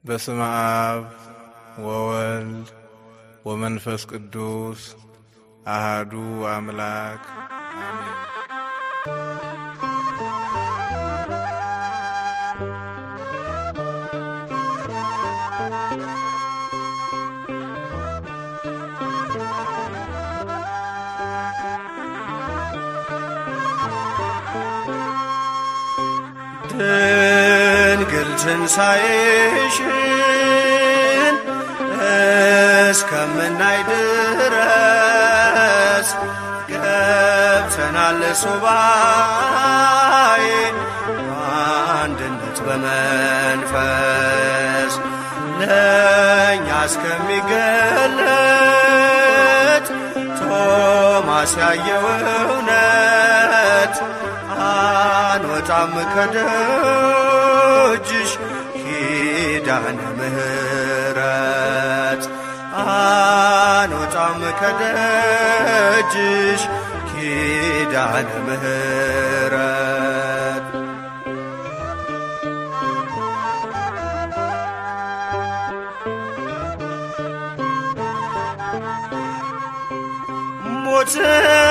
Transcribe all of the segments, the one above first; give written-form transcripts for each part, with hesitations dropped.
በስመ አብ ወወልድ ወመንፈስ ቅዱስ አሃዱ አምላክ አሜን። ድንግል ትንሣኤሽን እስከምናይ ድረስ ገብተናል ሱባኤ አንድነት በመንፈስ ለእኛ እስከሚገለጥ ቶማስ ያየው እውነት አንወጣም ከደጅሽ ኪዳነ ምሕረት አንወጣም ከደጅሽ ኪዳነ ምሕረት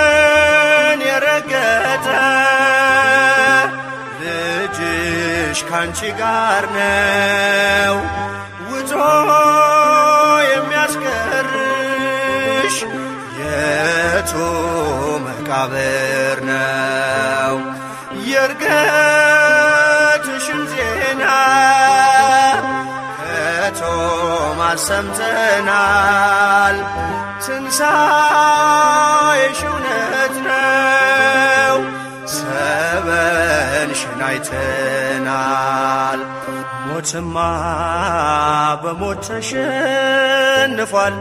ሞትን የረገጠ ልጅሽ ካንቺ ጋር ነው ውጦ የሚያስቀርሽ የቱ መቃብር ነው? የእርገትሽን ዜና ከቶማስ ሰምተናል። ትንሣኤሽ እውነት ነው ሰበንሽን አይተናል። ሞትማ በሞት ተሸንፏል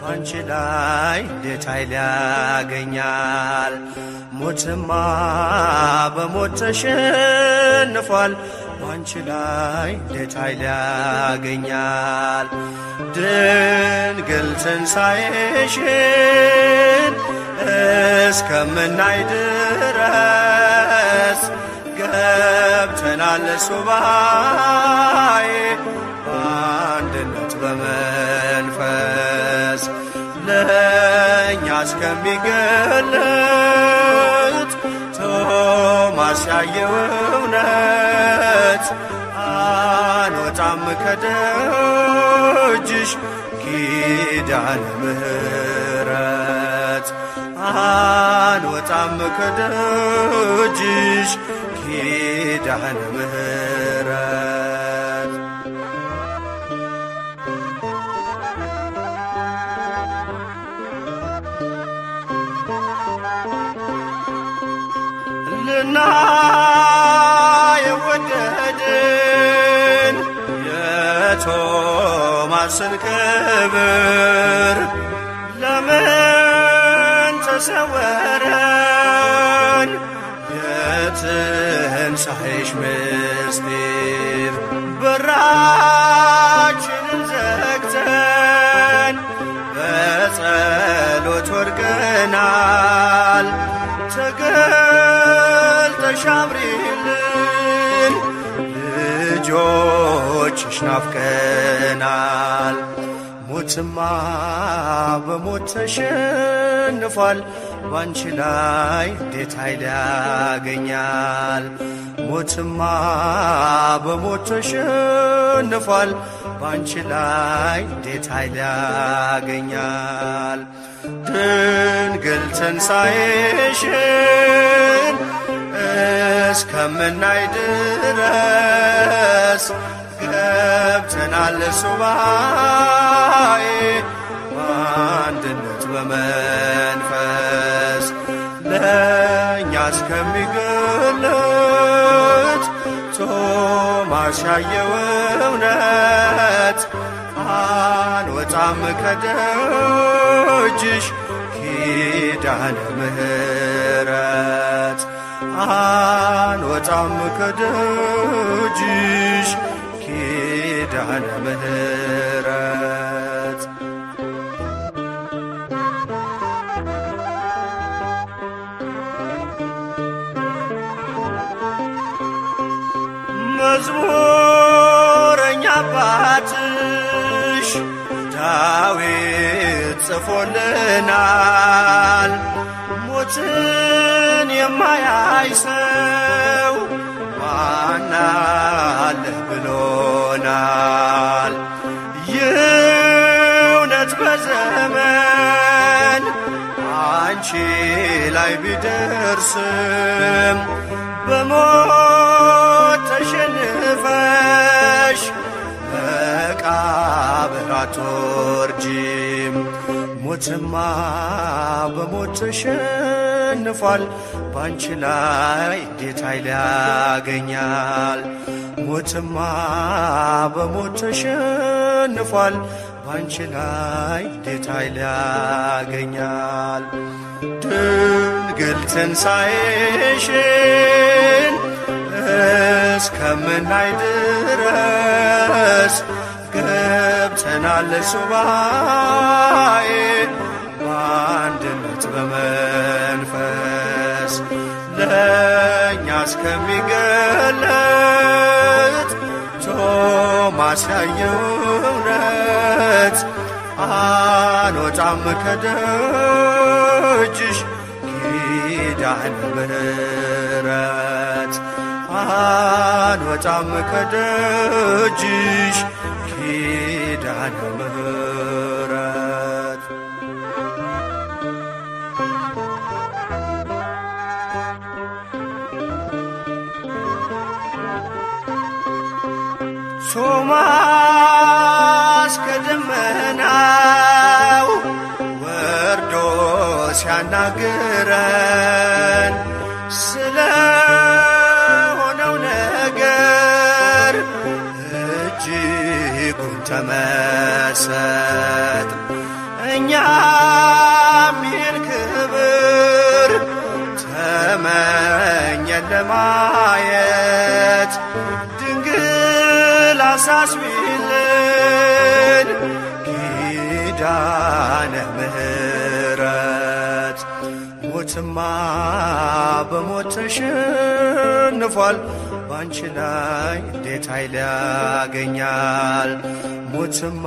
ባንቺ ላይ እንዴት ኃይል ያገኛል? ሞትማ በሞት ተሸንፏል ባንቺ ላይ እንዴት ኃይል ያገኛል? ድንግል ትንሣኤሽን እስከምናይ ድረስ ገብተናል ሱባኤ በአንድነት በመንፈስ ለእኛ እስከሚገለጥ ቶማስ ያየው እውነት አንወጣም ከደጅሽ ኪዳነ ምሕረት አንወጣም ከደጅሽ ኪዳነ ምሕረት ልናየው ወደድን የቶማስን ክብር ለምን ተሰወረን የትንሣኤሽ ምስጢር? በራችንን ዘግተን በጸሎት ወድቀናል። ተገልጠሽ አብሪልን ልጆችሽ ናፍቀናል። ሞትማ በሞት ተሸንፏል ባንቺ ላይ እንዴት ኃይል ያገኛል? ሞትማ በሞት ተሸንፏል ባንቺ ላይ እንዴት ኃይል ያገኛል? ድንግል ትንሣኤሽን እስከምናይ ድረስ ገብተናል ሱባኤ በአንድነት በመንፈስ ለእኛ እስከሚገለጥ ቶማስ ያየው እውነት አንወጣም ከደጅሽ ኪዳነ ምሕረት አንወጣም ከደጅሽ ኪዳነ ምሕረት መዝሙረኛ አባት በአባትሽ ዳዊት ጽፎልናል። ሞትን የማያይ ሰው ማን አለ ብሎናል። ይህ እውነት በዘመን አንቺ ላይ ቢደርስም በሞት ተሸንፈሽ መቃብር አትወርጂም። ሞትማ በሞት ተሸንፏል፣ ባንቺ ላይ እንዴት ኃይል ያገኛል? ሞትማ በሞት ተሸንፏል፣ ባንቺ ላይ እንዴት ኃይል ያገኛል? ድንግል ትንሣኤሽን እስከምናይ ድረስ ገብተናል ሱባኤ በአንድነት በመንፈስ ለእኛ እስከሚገለጥ ቶማስ ያየው እውነት አንወጣም ከደጅሽ ኪዳነ ምሕረት አንወጣም ከደጅሽ ኪዳነ ምሕረት። ቶማስ ከደመናው ወርዶ ሲያናግረን ስለ ሆነው ነገር እጅጉን ተመሰጥ። እኛም ይህን ክብር ተመኘን ለማየት ድንግል አሳስቢልን ኪዳነ ምሕረት። ሞትማ በሞት ተሸንፏል፣ ባንቺ ላይ እንዴት ኃይል ያገኛል? ሞትማ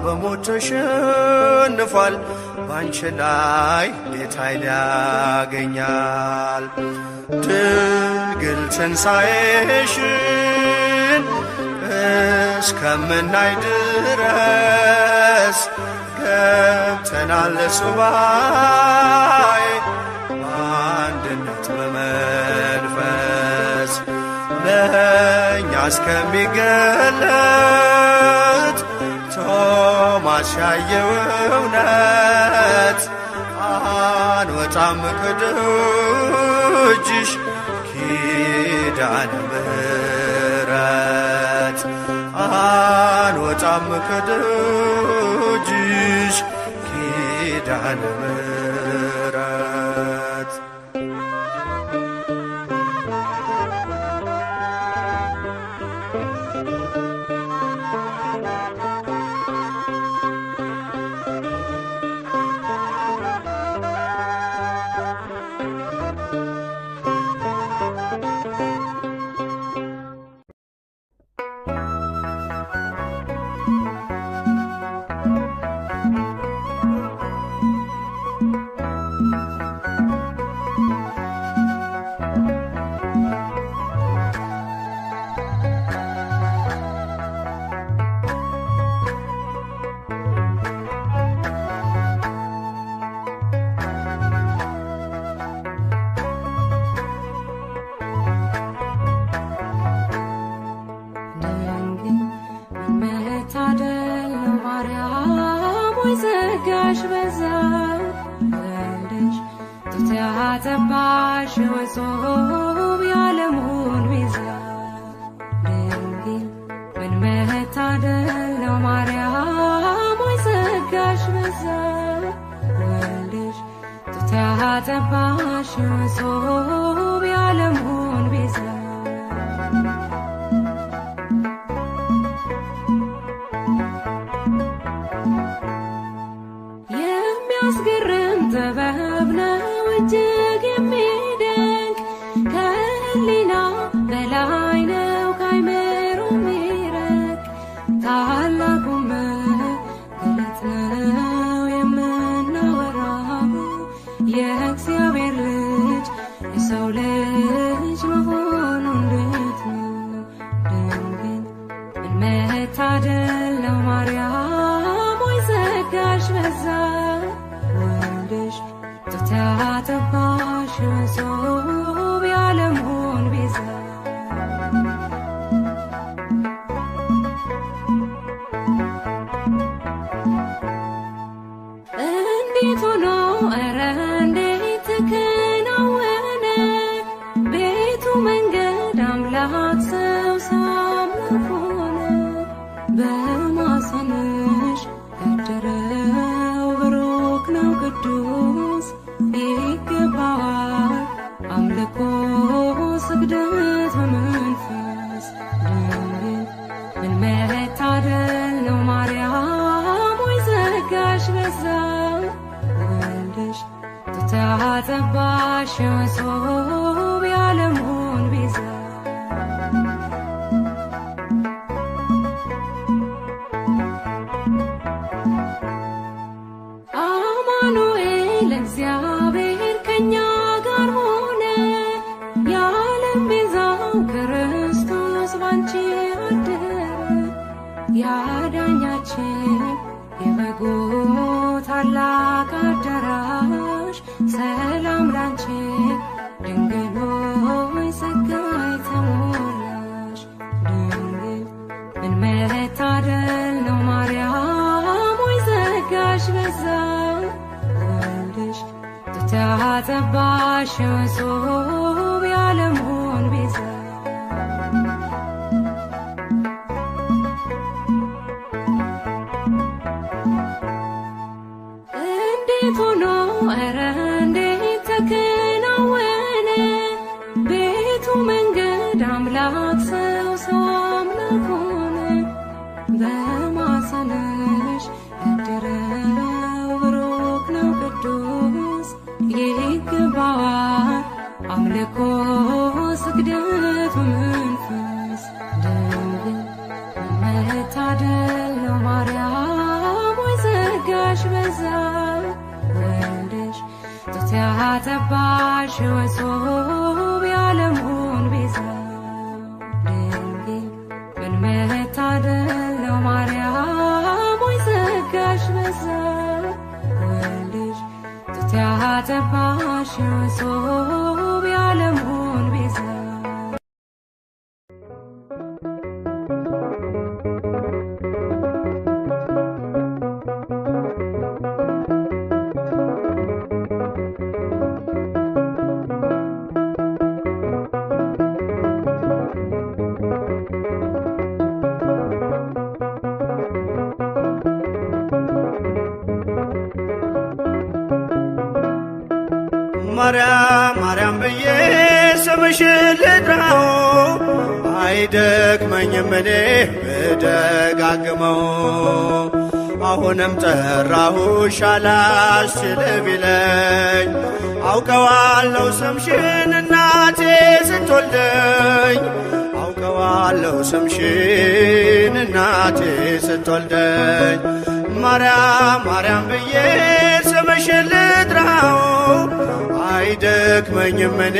በሞት ተሸንፏል፣ ባንቺ ላይ እንዴት ኃይል ያገኛል? ድንግል ትንሣኤሽን እስከምናይ ድረስ ገብተናል ሱባኤ በአንድነት በመንፈስ ለእኛ እስከሚገለጥ ቶማስ ያየው እውነት አንወጣም ከደጅሽ ኪዳነ ምሕረት አንወጣም ከደጅሽ ኪዳነ ምሕረት። ጸጋሽ በዛ ወልደሽ ጡት ያጠባሽ ወጾም የዓለሙን ቤዛ ድንግል ምን መታደል ነው ማርያም ወይ ጸጋሽ በዛ ወልደሽ ጡት ያጠባሽ ወጾም የዓለሙን ቤዛ የሚያስገርም ጥበብ ነው እጅግ የሚደንቅ ከህሊና በላይ ነው ካይምሮ የሚረቅ መታደል ነው ማርያም ወይ ጸጋሽ በዛ ወልድሽ ጡት ያጠባሽ መሶብ የዓለሙን ቤዛ እንዴት ሆኖ ኧረ እንዴት ተከናወነ ቤቱ መንገድ አምላክ ሰው ሳምላክ ሆነ በማኅፀንሽ ያደረው ብሩክ ነው ቅዱስ ይገባዋል አምልኮ ስግደት በመንፈስ ድንግል ምን መታደል ነው ማርያም ወይ ጸጋሽ በዛ ወልድሽ ጡት ያጠባሽ መሶብ የዓለሙን ቤዛ አማኑኤል እግዚአብሔር ከኛ ጋር ሆነ የዓለም ቤዛው ክርስቶስ ባንቺ አደረ ያዳኛችን የበጉ ታላቅ አዳራሽ ሰላም ላንቺ ድንግል ሆይ ጸጋ የተሞላሽ ድንግል ምን መታደል ነው ማርያም ወይ ጸጋሽ በዛ ወልድሽ ጡት ያጠባሽ መሶብ የዓለሙን ቤዛ እንዴት ሆኖ ኧረ እንዴት ተከናወነ ቤቱ መንገድ አምላክ ሰው አምላክ ሆነ በማኅፀንሽ ያደረው ብሩክ ነው ቅዱስ ይገባዋል አምልኮ ስግደት በመንፈስ ድንግል መታደል ነው ማርያም ወይ ጸጋሽ በዛ ወልድሽ ጡት ያጠባሽ መሶብ የዓለሙን ቤዛ ድንግል ምን መታደል ነው ማርያም ወይ ጸጋሽ በዛ ወልድሽ ጡት ያጠባሽ መሶብ የዓለሙን ቤዛ ማርያም ማርያም ብዬ ስምሽን ልጥራው አይደክመኝም እኔ ብደጋግመው አሁንም ጠራሁሽ አላስችል ቢለኝ አውቀዋለሁ ስምሽን እናቴ ስትወልደኝ አውቀዋለሁ ስምሽን እናቴ ስትወልደኝ ማርያም ማርያም ብዬ ስምሽን ልጥራው አይደክመኝም እኔ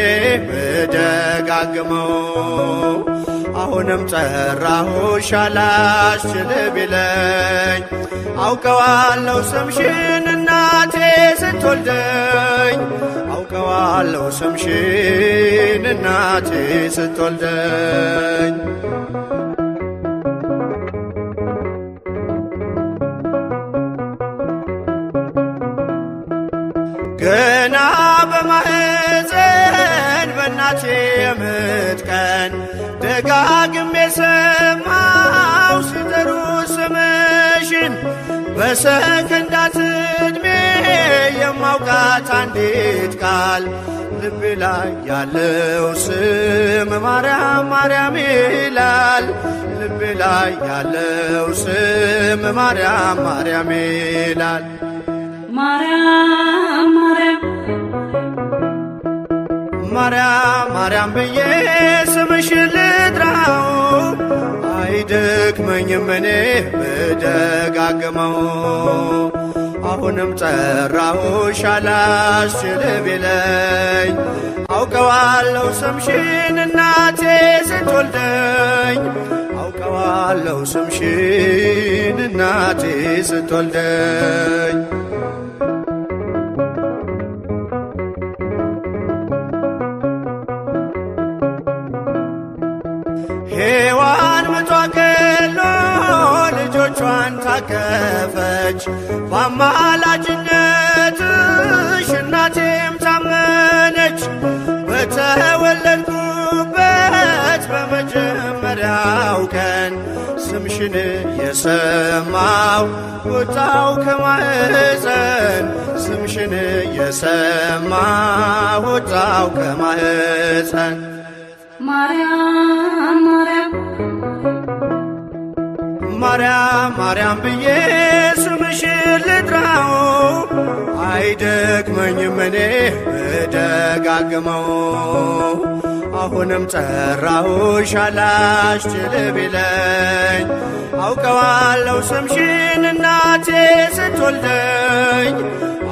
ብደጋግመው አሁንም ጠራሁሽ አላስችል ቢለኝ አውቀዋለሁ ስምሽን እናቴ ስትወልደኝ አውቀዋለሁ ስምሽን እናቴ ስትወልደኝ ገና በማህፀን በእናቴ የምጥ ቀን ደጋግሜ ሰማው ሲጠሩ ስምሽን በሰከንዳት ዕድሜ የማውቃት አንዲት ቃል ልቤ ላይ ያለው ስም ማርያም ማርያም ይላል ልቤ ላይ ያለው ስም ማርያም ማርያም ይላል ማርያም ማርያም ማርያም ማርያም ብዬ ስምሽን ልጥራው አይደክመኝም እኔ ብደጋግመው አሁንም ጠራሁሽ አላስችል ቢለኝ አውቀዋለሁ ስምሽን እናቴ ስትወልደኝ አውቀዋለሁ ስምሽን እናቴ ስትወልደኝ ሔዋን ምጧ ቀሎ ልጆቿን ታቀፈች በአማላጅነትሽ እናቴም ታመነች በተወለድኩበት በመጀመሪያው ቀን ስምሽን የሰማው ወጣው ከማህፀን ስምሽን የሰማው ወጣው ከማህፀን ማርያም ማርያም ማርያም ማርያም ብዬ ስምሽን ልጥራው አይደክመኝም እኔ ብደጋግመው አሁንም ጠራሁሽ አላስችል ቢለኝ አውቀዋለሁ ስምሽን እናቴ ስትወልደኝ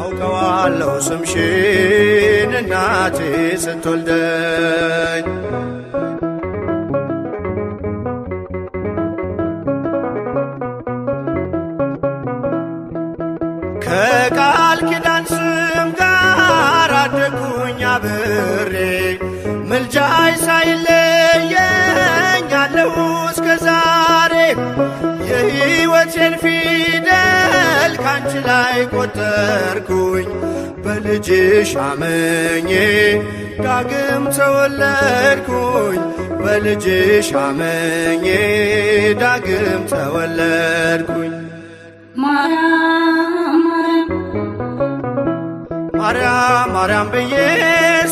አውቀዋለሁ ስምሽን እናቴ ስትወልደኝ ከቃል ኪዳን ስም ጋር አደጉኝ አብሬ ምልጃይ ሳይለየኝ አለሁ እስከ ዛሬ የሕይወቴን ፊደል ካንቺ ላይ ቆጠርኩኝ በልጅሽ አመኜ ዳግም ተወለድኩኝ በልጅሽ አመኜ ዳግም ተወለድኩኝ ማርያም ማርያም ብዬ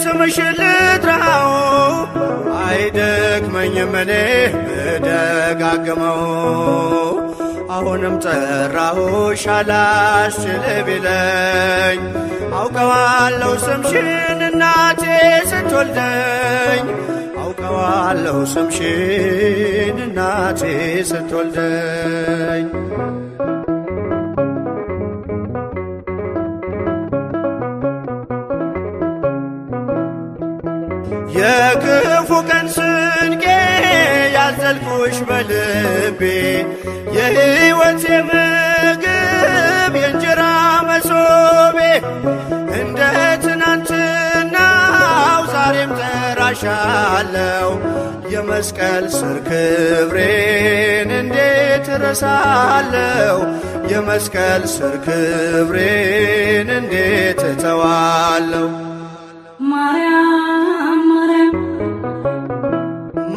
ስምሽን ልጥራው አይደክመኝም እኔ ብደጋግመው አሁንም ጠራሁሽ አላስችል ቢለኝ አውቀዋለሁ ስምሽን እናቴ ስትወልደኝ አውቀዋለሁ ስምሽን እናቴ ስትወልደኝ የክፉ ቀን ስንቄ ያዘልኩሽ በልቤ የሕይወቴ ምግብ የእንጀራ መሶቤ እንደ ትናንትናው ዛሬም ጠራሻለሁ የመስቀል ስር ክብሬን እንዴት እረሳለሁ የመስቀል ስር ክብሬን እንዴት እተዋለሁ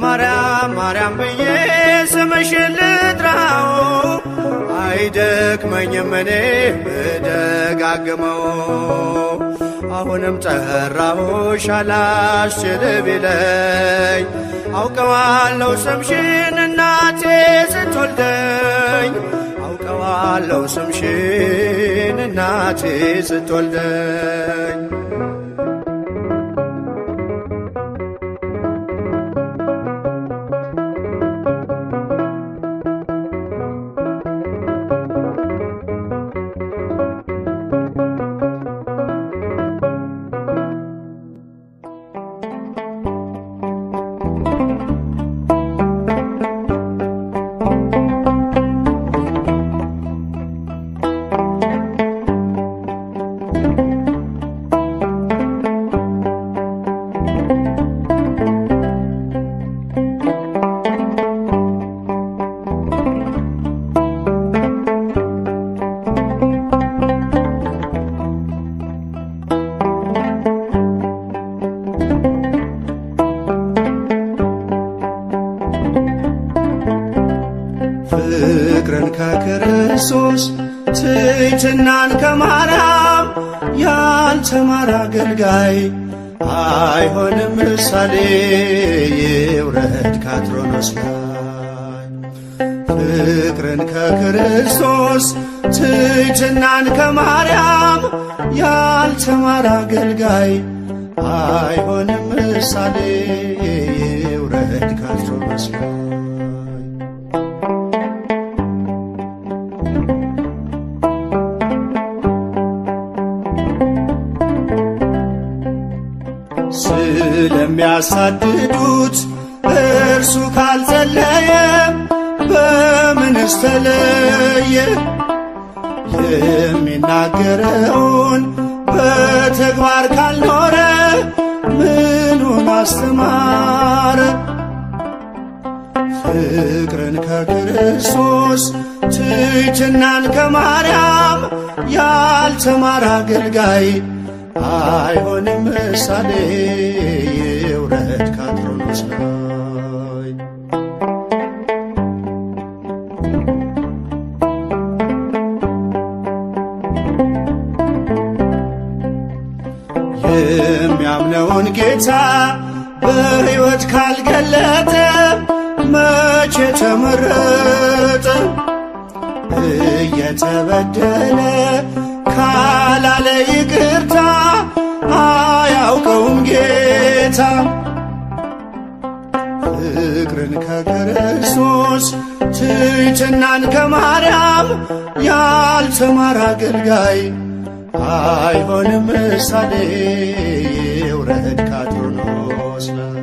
ማርያም ማርያም ብዬ ስምሽን ልጥራው አይደክመኝም እኔ ብደጋግመው አሁንም ጠራሁሽ አላስችል ቢለኝ አውቀዋለሁ ስምሽን እናቴ ስትወልደኝ አውቀዋለሁ ስምሽን እናቴ ስትወልደኝ ፍቅርን ከክርስቶስ ትሕትናን ከማርያም ያልተማረ አገልጋይ አይሆንም ምሳሌ ይውረድ ከአትሮኖስ ላይ ፍቅርን ከክርስቶስ ትሕትናን ከማርያም ያልተማረ አገልጋይ አይሆንም ምሳሌ ይውረድ ከአትሮኖስ ላይ ለሚያሳድዱት እርሱ ካልጸለየ በምንስ ተለየ? የሚናገረውን በተግባር ካልኖረ ምኑን አስተማረ? ፍቅርን ከክርስቶስ ትሕትናን ከማርያም ያልተማረ አገልጋይ አይሆንም ምሳሌ ይውረድ ከአትሮኖስ ላይ። የሚያምነውን ጌታ በሕይወት ካልገለጠ መቼ ተመረጠ? እየተበደለ ካላለ ይቅርታ አያውቀውም ጌታ። ፍቅርን ከክርስቶስ ትሕትናን ከማርያም ያልተማረ አገልጋይ አይሆንም ምሳሌ ይውረድ ከአትሮኖስ ላይ።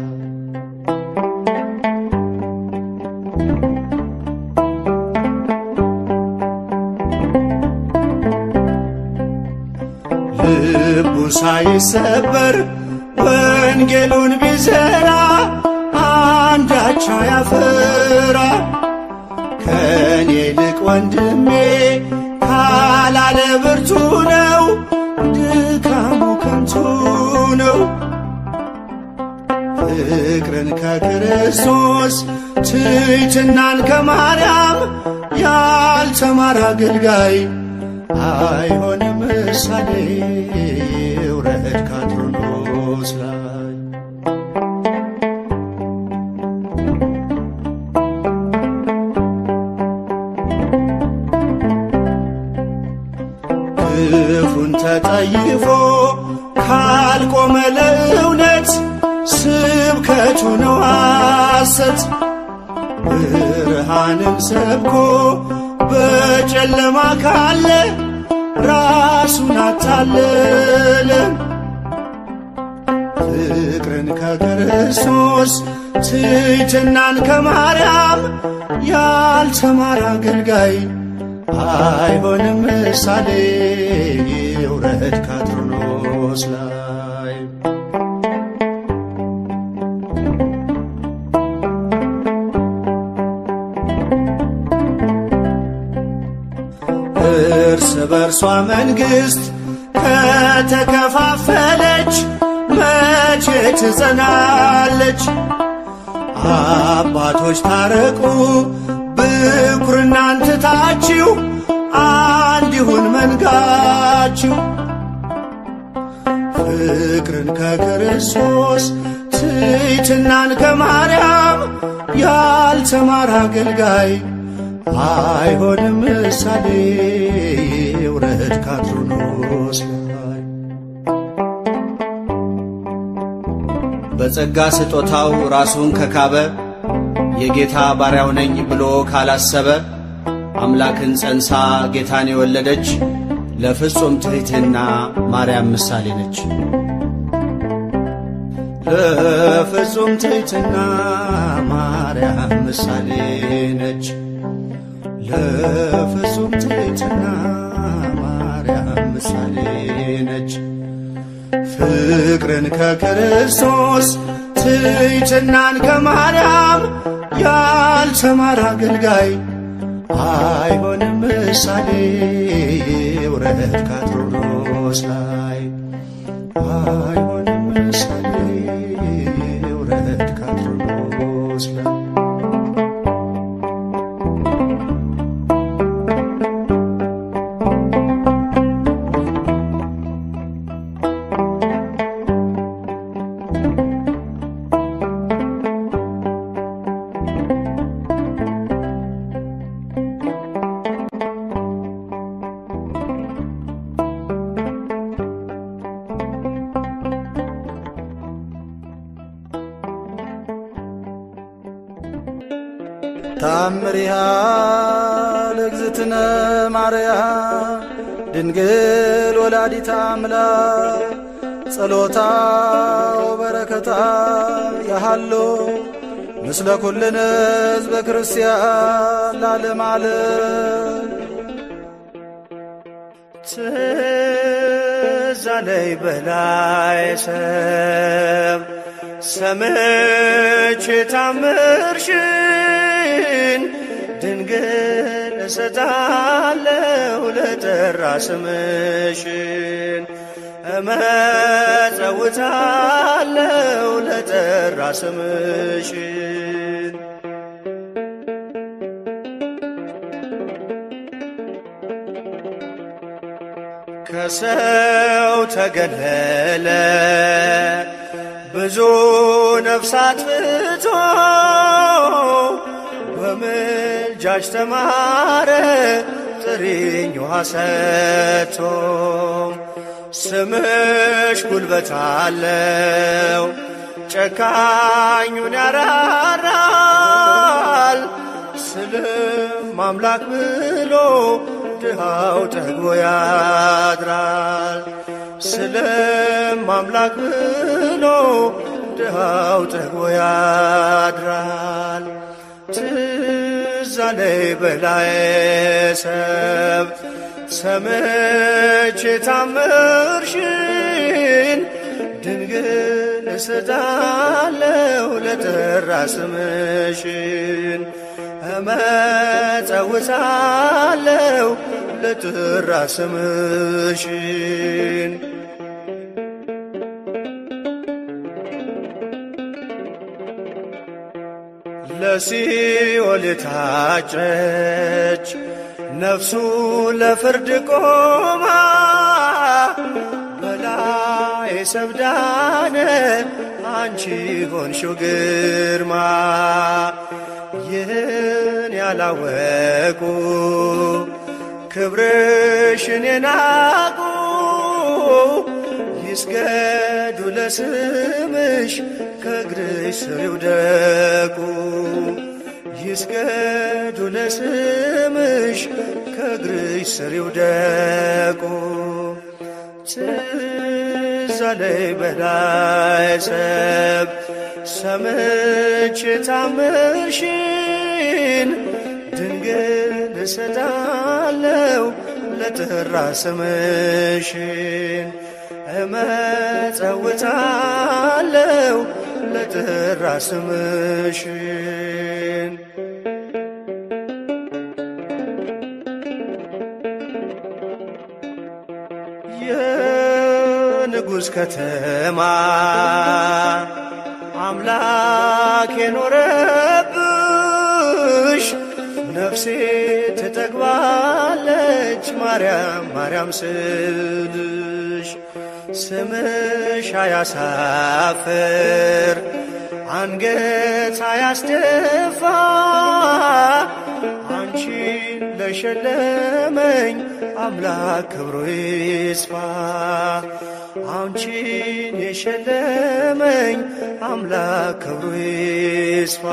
ልቡ ሳይሰበር ወንጌሉን ቢዘራ አንዳች አያፈራ። ከኔ ይልቅ ወንድሜ ካላለ ብርቱ ነው፣ ድካሙ ከንቱ ነው። ፍቅርን ከክርስቶስ ትሕትናን ከማርያም ያልተማረ አገልጋይ አይሆንም ምሳሌ ይውረድ ከአትሮኖስ ላይ። ክፉን ተጠይፎ ካልቆመ ለእውነት ስብከቱ ነው ሐሰት። ብርሃንን ሰብኮ በጨለማ ካለ ራሱን አታለለ። ፍቅርን ከክርስቶስ ትሕትናን ከማርያም ያልተማረ አገልጋይ አይሆንም ምሳሌ ይውረድ ከአትሮኖስ ላይ። እርስ በርሷ መንግሥት ከተከፋፈለች መቼ ትጸናለች? አባቶች ታረቁ ብኩርናን ትታችሁ አንድ ይሁን መንጋችሁ። ፍቅርን ከክርስቶስ ትሕትናን ከማርያም ያልተማረ አገልጋይ አይሆንም ምሳሌ ይውረድ ከአትሮኖስ ላይ። በጸጋ ስጦታው ራሱን ከካበ የጌታ ባሪያው ነኝ ብሎ ካላሰበ አምላክን ጸንሳ ጌታን የወለደች ለፍጹም ትሕትና ማርያም ምሳሌ ነች። ለፍጹም ትሕትና ማርያም ምሳሌ ነች። ለፍጹም ትሕትና ማርያም ምሳሌ ነች። ፍቅርን ከክርስቶስ ትሕትናን ከማርያም ያልተማረ አገልጋይ አይሆንም ምሳሌ ይውረድ ከአትሮኖስ ላይ። አይሆንም ምሳሌ ይውረድ ከአትሮኖስ ላይ። ታምሪሃ ለእግዝእትነ ማርያም ድንግል ወላዲተ አምላክ ጸሎታ ወበረከታ ያሃሎ ምስለ ኩልነ ሕዝበ ክርስቲያን ለዓለመ ዓለም። ትዝ አለኝ በላይ ሰብ ሰምቼ ታምርሽን ድንግል እሰጣለሁ ለጠራ ስምሽን እመጸውታለሁ ለጠራ ስምሽን ከሰው ተገለለ ብዙ ነፍሳት ፍቶ በምልጃሽ ተማረ ጥሪኝ ውሃ ሰጥቶ ስምሽ ጉልበት አለው ጨካኙን ያራራል ስልም አምላክ ብሎ ድሃው ጠግቦ ያድራል ስልም አምላክ ብሎ ድሃው ጠግቦ ያድራል። ትዝ አለኝ በላይ ሰብ ሰምቼ ታምርሽን ድንግል እሰጣለሁ ለጠራ ስምሽን እመጸውታለሁ ለጠራ ስምሽን ለሲኦል የታጨች ነፍሱ ለፍርድ ቆማ በላይ ሰብዳነ አንቺ ሆንሽው ግርማ ይህን ያላወቁ ክብርሽን የናቁ ይስገዱ ለስምሽ ከእግርሽ ስር ይውደቁ ይስገዱ ለስምሽ ከእግርሽ ስር ይውደቁ። ትዝ አለኝ በላይ ሰብ ሰምቼ ታምርሽን ድንግል እሰጣለሁ ለጠራ ስምሽን እመጸውታለሁ ለጠራ ስምሽን የንጉሥ ከተማ አምላክ የኖረብሽ ነፍሴ ትጠግባለች ማርያም ማርያም ስልሽ ስምሽ አያሳፍር አንገት አያስደፋ አንቺን ለሸለመኝ አምላክ ክብሩ ይስፋ አንቺን የሸለመኝ አምላክ ክብሩ ይስፋ።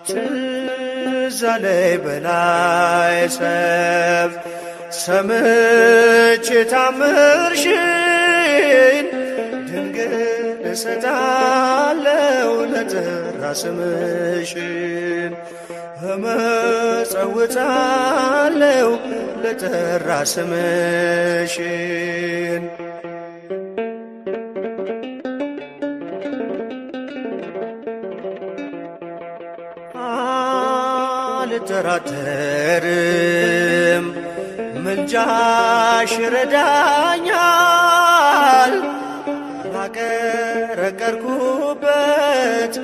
ትዝ አለኝ በላይ ሰብ ሰምቼ ታምርሽን ድንግል እሰጣለሁ ለጠራ ስምሽን እመጸውታለሁ ለጠራ ስምሽን አልጠራጠርም ምልጃሽ ይረዳኛል ባቀረቀርኩበት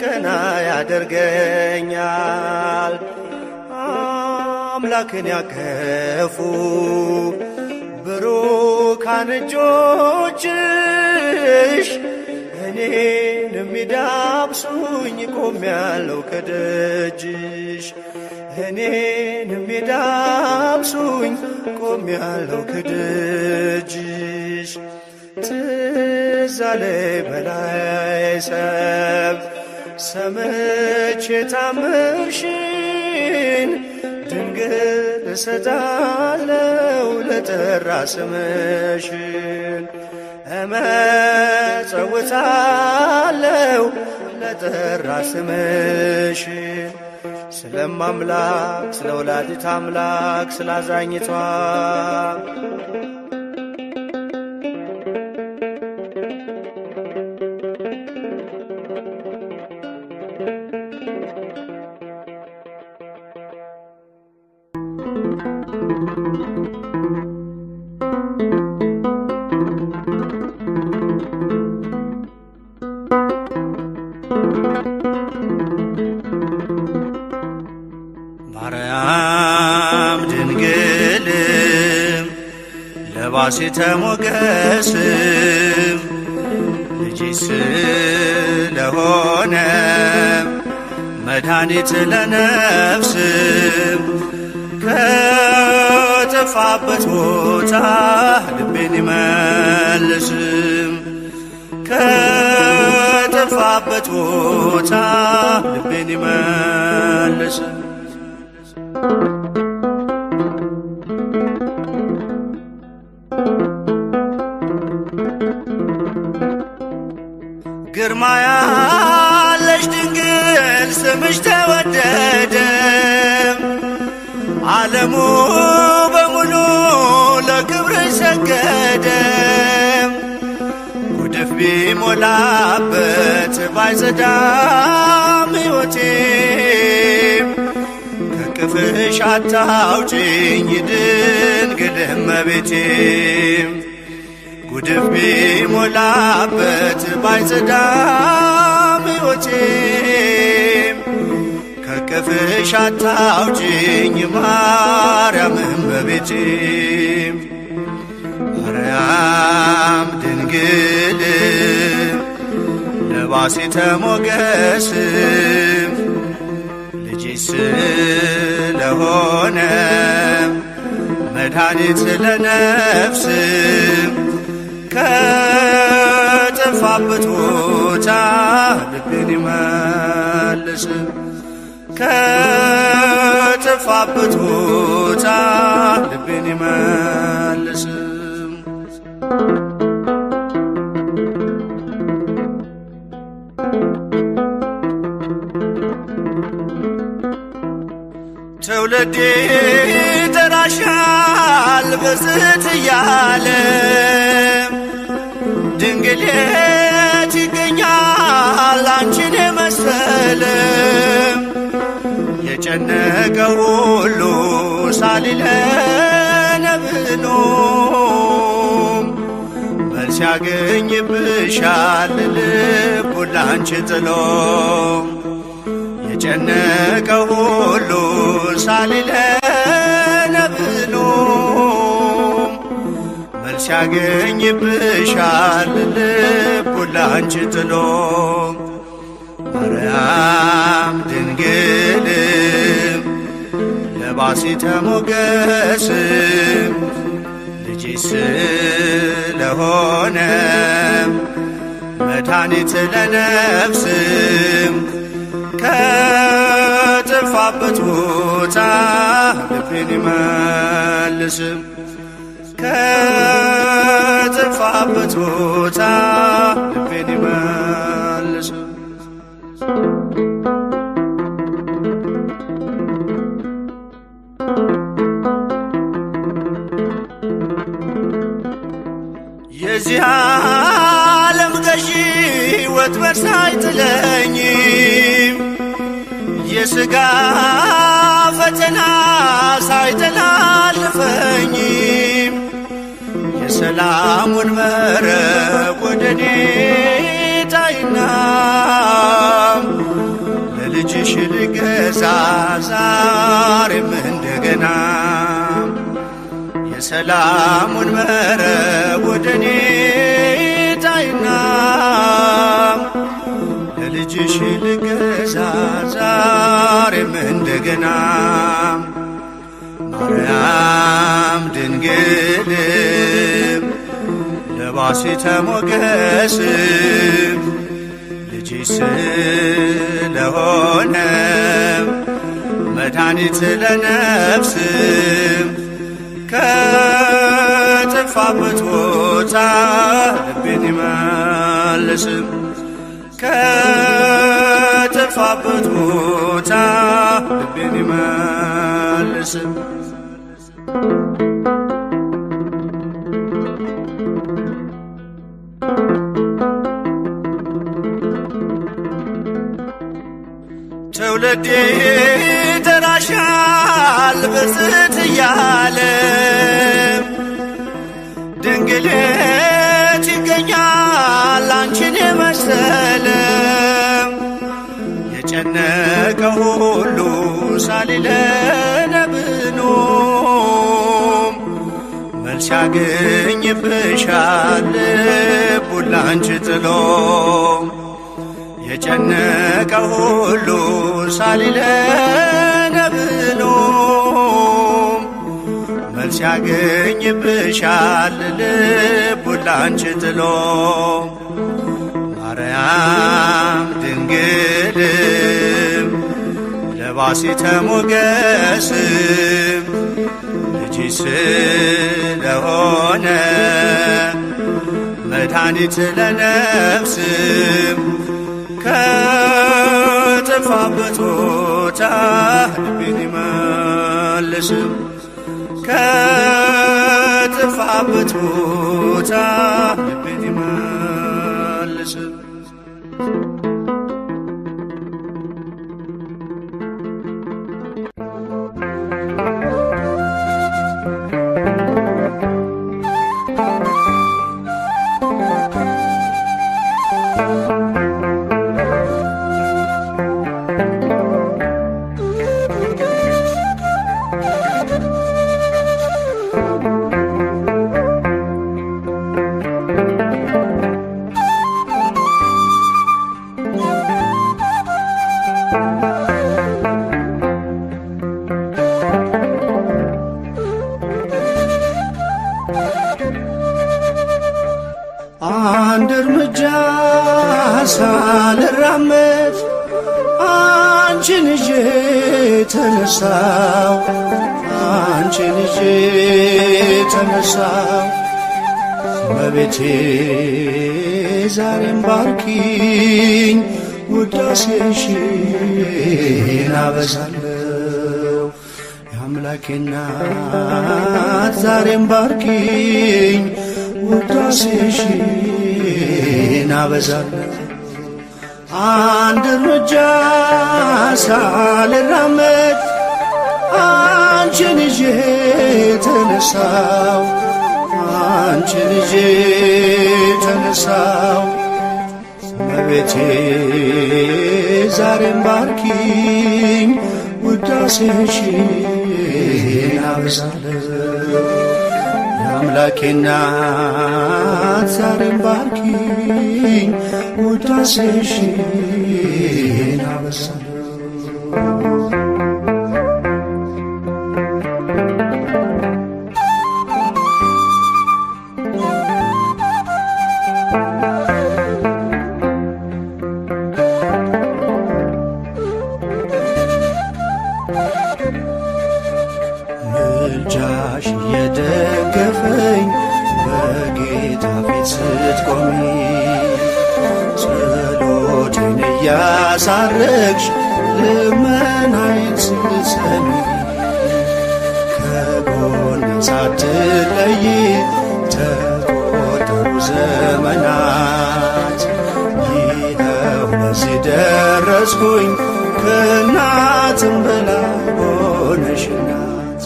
ቀና ያደርገኛል። አምላክን ያቀፉ ብሩካን እጆችሽ እኔን የሚዳብሱኝ ቆሜያለሁ ከደጅሽ እኔን የሚዳብሱኝ ቆሜያለሁ ከደጅሽ። ትዝ አለኝ በላይ ሰብ ሰምቼ ታምርሽን ድንግል እሰጣለሁ ለጠራ ስምሽን እመጸውታለሁ ለጠራ ስምሽ ስለማምላክ ስለ ወላዲት አምላክ ስላዛኝቷ ማርያም ድንግልም ለባሲተ ሞገስም ልጅሽ ስለሆነ መድኃኒት ለነፍስም ከጠፋበት ቦታ ልቤን ይመልስም ከጠፋበት ቦታ ልቤን ይመልስም ግርማ ያለሽ ድንግል ስምሽ ተወደደ ዓለሙ በሙሉ ለክብርሽ ሰገደ ጉድፍ ቢሞላበት ባይጸዳም ሕይወቴም ከቅፍሽ አታውጪኝ ድንግል እመቤቴም ጉድፍ ቢሞላበት ባይጸዳም ሕይወቴም ከቅፍሽ አታውጪኝ ማርያም እመቤቴም ማርያም ድንግል ለባሲተ ሞገስም ልጅሽ ስለሆነ መድኃኒት ለነፍስም ከጠፋበት ቦታ ልቤን ይመልስም ከጠፋበት ቦታ ልቤን ይመልስም ትውልድ ይጠራሻል በዝት እያለ ድንግል የት ይገኛል አንቺን የመሰለ የጨነቀ ሁሉ ሳሊለነ ብሎ መልስ ያገኝብሻል ልቡን ላንቺ ጥሎ የጨነቀ ሁሉ ሳሊለነ ብሎ መልስ ያገኝብሻል ልቡን ላንቺ ጥሎ ማርያም ድንግልም ለባሲተ ሞገስም ልጅሽ ስለሆነ መድኃኒት ለነፍስም ከጠፋበት ቦታ ልቤን ይመልስም ከጠፋበት ቦታ ልቤን ይመልስም የዚህ ዓለም ገዢ ወጥመድ ሳይጥለኝም የሥጋ ፈተና ሳይተላልፈኝም የሰላሙን መረብ ወደ እኔ ጣይና ለልጅሽ ልገዛ ዛሬም እንደገና የሰላሙን መረብ ወደ እኔ ጣይና ለልጅሽ ልገዛ ዛሬም እንደገና ማርያም ድንግልም ለባሲተ ሞገስም ልጅሽ ስለሆነ መድኃኒት ለነፍስም ከጠፋበት ቦታ ልቤ ይመልስም ከጠፋበት ቦታ ልቤን ይመልስም ትውልዴ ይጠራሻል ብፅዕት እያለ ድንግሌት ይገኛል አንቺን የመሰለ የጨነቀው ሁሉ ሳሊለነ ብኖም መልስ ያገኝብሻል ልቡን ላንቺ ጥሎ የጨነቀው ሁሉ ሳሊለነ ብኖም መልስ ያገኝብሻል ልቡን ላንቺ ጥሎ ማርያም ድንግልም ለባሲተ ሞገስም ልጅሽ ስለሆነ መድኃኒት ለነፍስም ከጠፋበት ቦታ ልቤን ይመልስም ከጠፋበት ቦታ ልቤን ይመልስም አንድ እርምጃ ሳልራመድ አንቺን ይዤ ተነሳው አንቺን ይዤ ተነሳው እመቤቴ ዛሬም ባርኪኝ ውዳሴሽን አበዛለሁ የአምላኬ እናት ዛሬም ባርኪኝ ውዳሴሽን አበዛለሁ አንድ እርምጃ ሳልራመድ አንቺን ይዤ ተነሳው አንቺን ይዤ ተነሳው እመቤቴ ዛሬም ባርኪኝ ውዳሴሽን አበዛለሁ የአምላኬ እናት ዛሬም ባርኪኝ ውዳሴሽን አበዛለሁ ምልጃሽ የደገፈኝ በጌታ ፊት ስትቆሚ ጸሎቴን እያሳረግሽ ልመናዬን ስትሰሚ ከጎኔ ሳትለይ ተቆጠሩ ዘመናት ይኸው ለዚህ ደረስኩኝ ከእናትም በላይ ሆነሽ እናት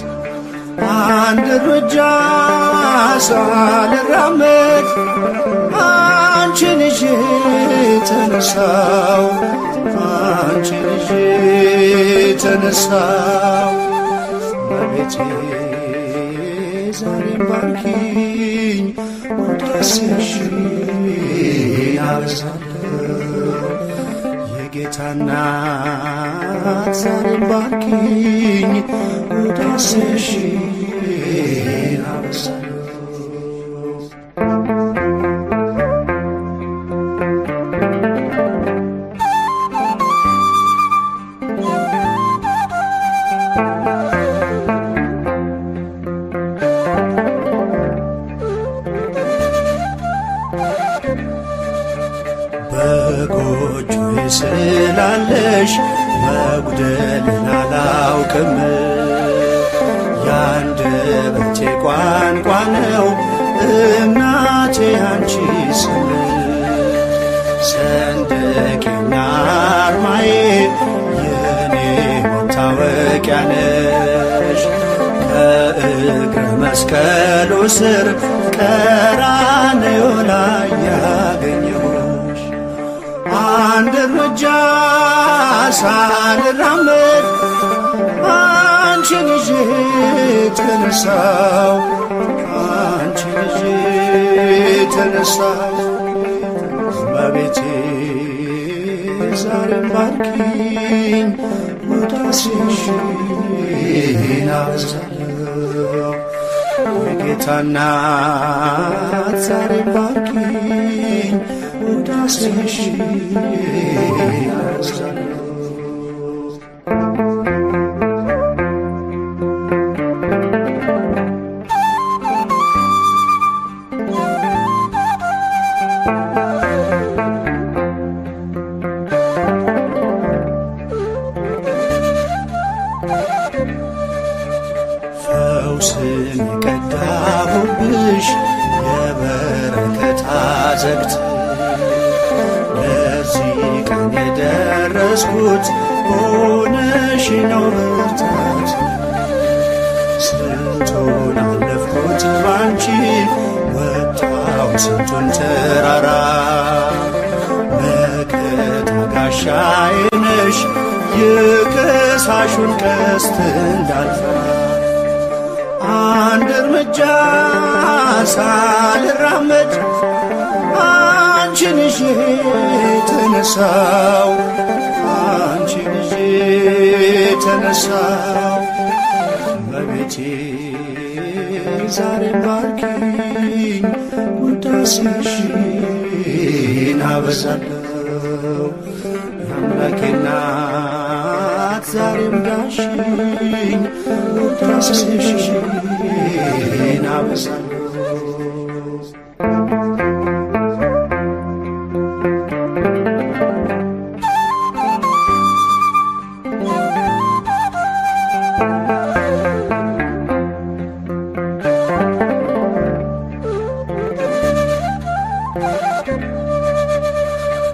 አንድ እርምጃ ሳልራመድ አንቺን ይዤ ተነሳው አንቺን ይዤ ተነሳው እመቤቴ ዛሬም ባርኪኝ ውዳሴሽን አበዛለሁ የጌታ እናት ዛሬም ባርኪኝ ውዳሴሽን አበዛለሁ ነሽ መጉደልን አላውቅም። ያንደበቴ ቋንቋ ነው እናቴ አንቺ ስም ሰንደቄና አርማዬ የኔ መታወቂያ ነሽ። ከእግረ መስቀሉ ስር ቀራንዮ ላይ ያገኘሁሽ አንድ እርምጃ ሳልራመድ አንቺን ይዤ ተነሳው አንቺን ይዤ ተነሳው እመቤቴ ዛሬም ባርኪኝ ውዳሴሽን አበዛለሁ የጌታ እናት ዛሬም ባርኪኝ ውዳሴሽን አበዛለሁ ፈውስን የቀዳሁብሽ የበረከት አዘግት ለዚህ ቀን የደረስኩት ሆነሽ ነው ብርታት። ስንቱን አለፍኩት ባንቺ ወጣው ስንቱን ተራራ መከታ ጋሻዬ ነሽ የከሳሹን ቀስት እንዳልፈራ አንድ እርምጃ ሳልራመድ አንቺን ይዤ ተነሳው አንቺን ይዤ ተነሳው እመቤቴ ዛሬም ባርኪኝ ውዳሴሽን አበዛለሁ የአምላኬ እናት ዛሬም ዳሽኝ ውዳሴሽን አበዛለሁ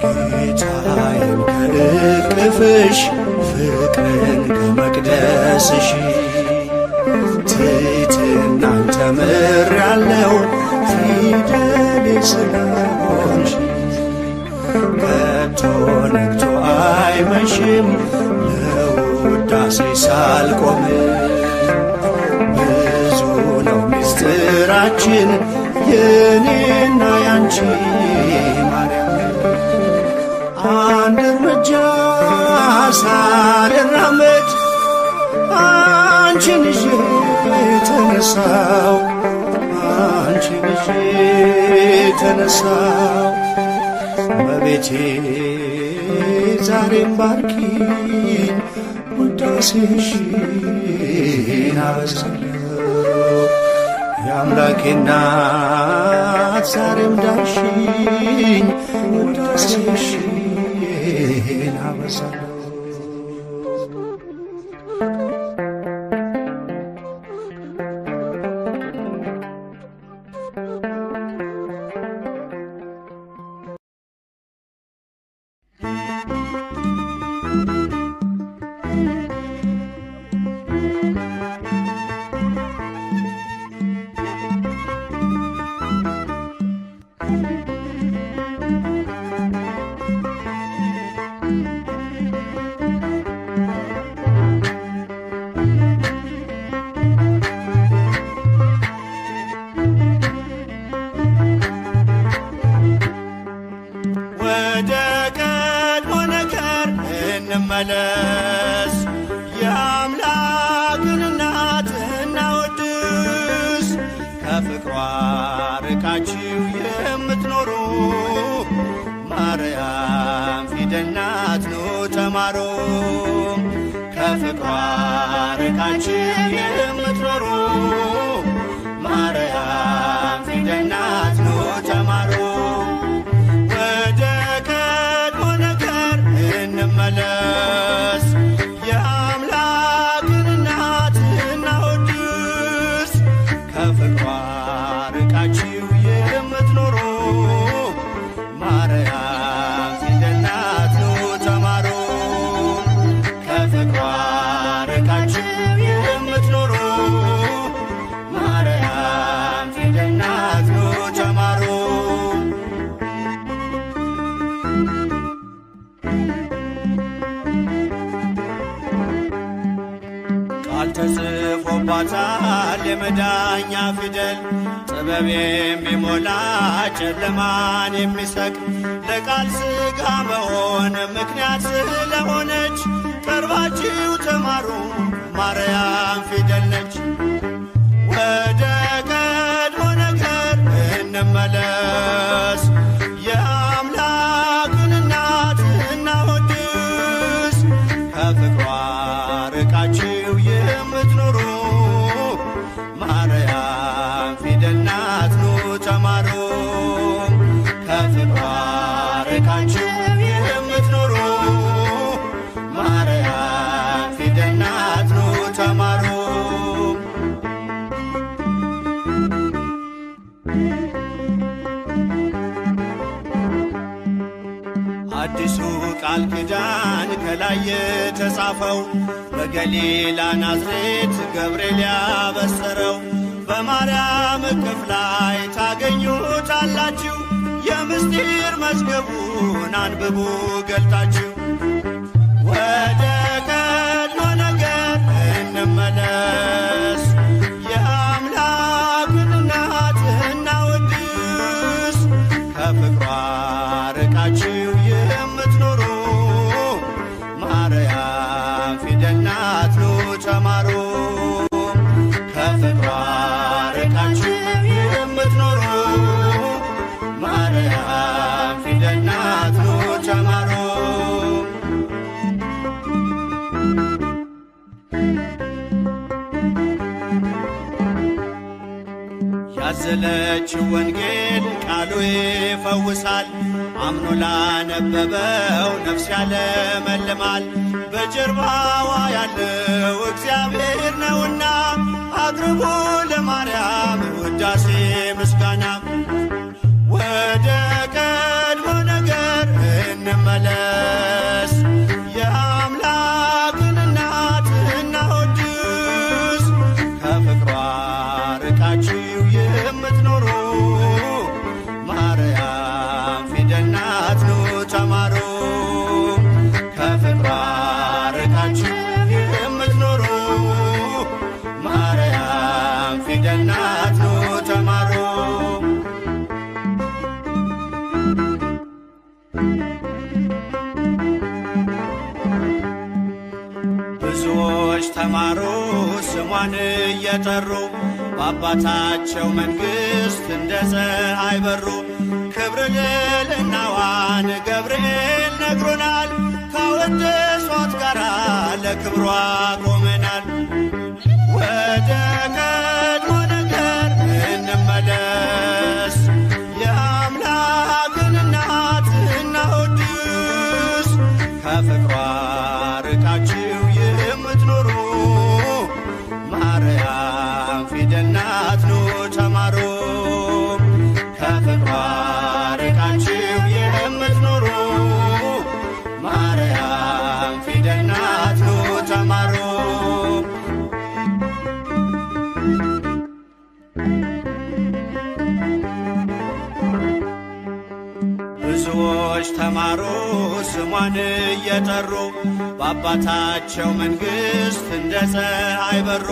ጌታዬን ከእቅፍሽ ፍቅርን ከመቅደስሽ ትሕትናን ተምሬአለሁ ፊደሌ ስለሆንሽ ከቶ ነግቶ አይመሽም ለውዳሴ ሳልቆም ብዙ ነው ምስጢራችን የኔና ያንቺ ማርያም አንድ እርምጃ ሳልራመድ አንቺን ይዤ ተነሳው አንቺን ይዤ ተነሳው እመቤቴ ዛሬም ባርኪኝ ውዳሴሽን አበዛለሁ የአምላኬ እናት ዛሬም ዳሽኝ ውዳሴሽን አበዛለሁ እንመለስ የአምላክን እናት እናወድስ ከፍቅሯ ርቃችሁ የምትኖሩ ማርያም ፊደል ናት ኑ ተማሩ ከፍቅሯ ርቃችሁ የምትኖሩ ማርያም ፊደል ናት ኑ ተማሩ ወደ ቀድሞ ነገር እንመለስ ቃል የመዳኛ ፊደል ጥበብ የሚሞላ ጨለማን የሚሰቅ ለቃል ሥጋ መሆን ምክንያት ስለሆነች ቀርባችሁ ተማሩ ማርያም ፊደል ነች። ወደ ቀድሞ ነገር እንመለስ የአምላክን እናት እናወድስ ከፍቅሯ ርቃችሁ የምትኖሩ ማርያም ፊደል ናት ኑ ተማሩ። ከፍቅሯ ርቃችሁ የምትኖሩ ማርያም ፊደል ናት ኑ ተማሩ። አዲሱ ቃል ኪዳን ከላይ የተጻፈው በገሊላ ናዝሬት ገብርኤል ያበሰረው በማርያም እቅፍ ላይ ታገኙታላችሁ። የምስጢር መዝገቡን አንብቡ ገልጣችሁ ወደ ቀድሞ ነገር እንመለስ የአምላክን እናት እናወድስ ከፍቅሯ ርቃችሁ የምትኖሩ ማርያም ፊደል ናት ኑ ተማሩ። ከፍቅሯ ርቃችሁ የምትኖሩ ማርያም ፊደል ናት ኑ ተማሩ። ያዘለችው ወንጌል ቃሉ ይፈውሳል። አምኖ ላነበበው ነፍስ ያለመልማል። በጀርባዋ ያለው እግዚአብሔር ነውና አቅርቡ ለማርያም ውዳሴ ምስጋና። ወደ ቀድሞ ነገር እንመለስ የአምላክን እናት እናወድስ ከፍቅሯ ርቃችሁ የምትኖሩ ማርያም ፊደል ናት ኑ ተማሩ። ከፍቅሯ ርቃችሁ የምትኖሩ ማርያም ፊደል ናት ኑ ተማሩ። ብዙዎች ተማሩ ስሟን እየጠሩ በአባታቸው መንግሥት እንደ ፀሐይ በሩ። ክብር ልዕልናዋን ገብርኤል ነግሮናል። ካወደሷት ጋራ ለክብሯ ቆመናል። ወደ ቀድሞ ነገር እንመለስ የአምላክን እናት እናወድስ ከፍቅሯ ርቃችሁ የምትኖሩ ማርያም ፊደል ናት ኑ ተማሩ። ከፍቅሯ ርቃችሁ የምትኖሩ ማርያም ፊደል ናት ኑ ተማሩ። ብዙዎች ተማሩ ስሟን እየጠሩ በአባታቸው መንግሥት እንደ ፀሐይ በሩ።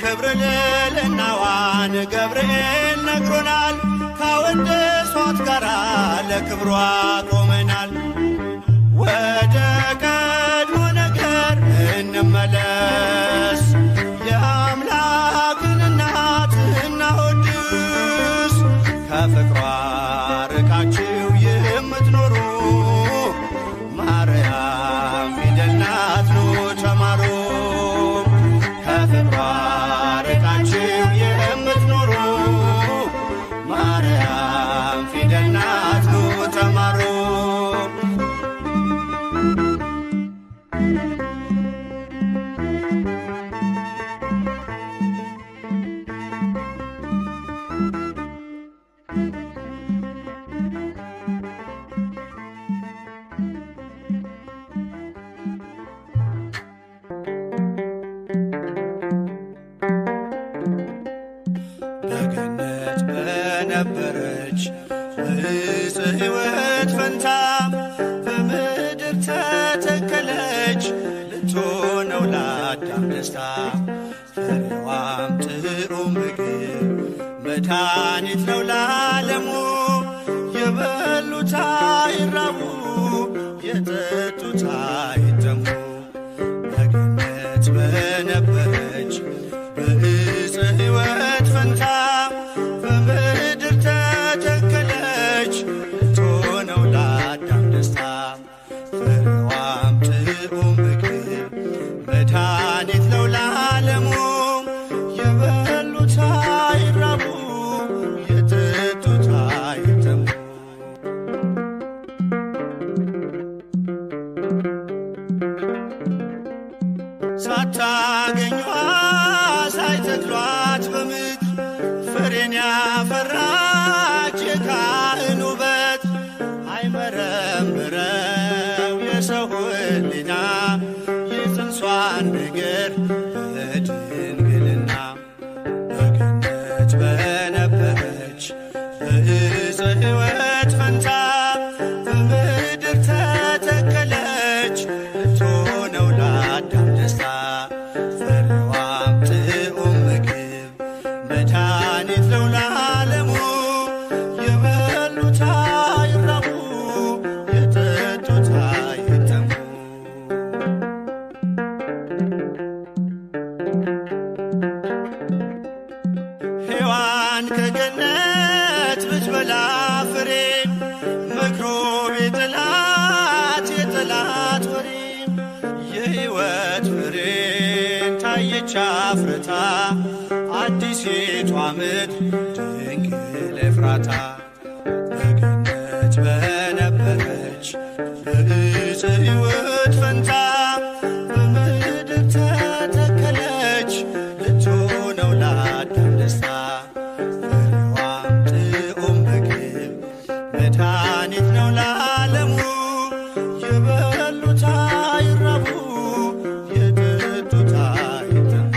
ክብር ልዕልናዋን ገብርኤል ነግሮናል። ካወደሷት ጋራ ለክብሯ ቆመናል። ወደ ቀድሞ ነገር እንመለስ የአምላክን እናት እናወድስ ከፍቅሯ ርቃችሁ የምትኖሩ ማርያም ፊደል ናት ኑ ተማሩ። ከፍቅሯ ርቃችሁ የምትኖሩ ማርያም ፊደል ናት ኑ ተማሩ። በገነት በነበረች በዕፀ ሕይወት ፈንታ በምድር ተተከለች ልትሆነው ለአዳም ደስታ ፍሬዋም ጥሩ ምግብ መድኃኒት ነው ለዓለሙ። የበሉት አይራቡ የጠጡት አይጠሙ። በገነት በነበረች በዕፀ ሕይወት ፈንታ በምድር ተተከለች ልትሆነው ለአዳም ደስታ። ፍሬዋም ጥዑም ምግብ መድኃኒት ነው ለዓለሙ። የበሉት አይራቡ የጠጡት አይጠሙ። ሳታገኟ ሳይተክሏት በምድር ፍሬን ያፈራች የካህን ውበት አይመረምረው የሰው ሕሊና የጽንሷን ነገር በድንግልና። በገነት በነበረች በዕፀ ሕይወት ፈንታ በምድር ተተከለች ልትሆነው ለአዳም ደስታ። ፍሬዋም ጥዑም ምግብ መድኃኒት ነው ለዓለሙ። የበሉት አይራቡ የጠጡት አይጠሙ። ሔዋን ከገነት ብትበላ ፍሬ መክሮ የጠላት የጠላት ወሬ የሕይወት ፍሬን ታየች አፍርታ አዲሲቷ ምድር ድንግል ኤፍራታ። በገነት በነበረች በዕፀ ሕይወት ፈንታ በምድር ተተከለች ልትሆነው ለአዳም ደስታ። ፍሬዋም ጥዑም ምግብ መድኃኒት ነው ለዓለሙ። የበሉት አይራቡ የጠጡት አይጠሙ።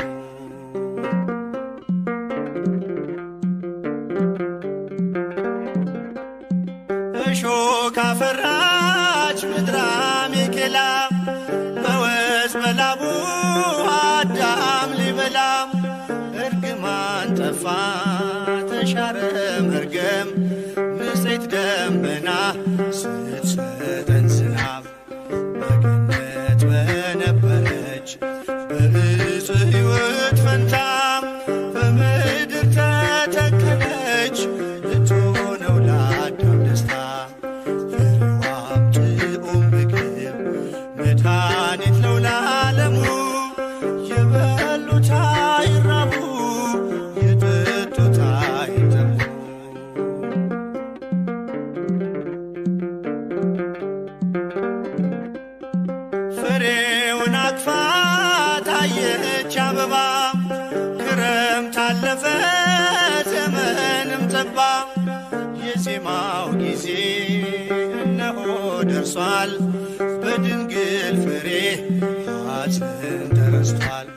እሾህ ካፈራች ምድረ አሜኬላ በወዝ በላቡ አዳም ሊበላ። እርግማን ጠፋ ተሻረ መርገም ንጽሕት ደመና ስትሰጠን ዝናብ። በገነት በነበረች በዕፀ ሕይወት ፈንታ በምድር ተተከለች ልትሆነው ለአዳም ደስታ። ፍሬዋም ጥዑም ምግብ መድኃኒት ነው ለዓለሙ። የበሉት አይራቡ የጠጡት አይጠሙ። ፍሬውን አቅፋ ታየች አበባ። ክረምት አለፈ ዘመንም ጠባ። የዜማው ጊዜ እነሆ ደርሷል። በድንግል ፍሬ ሐዘን ተረስቷል።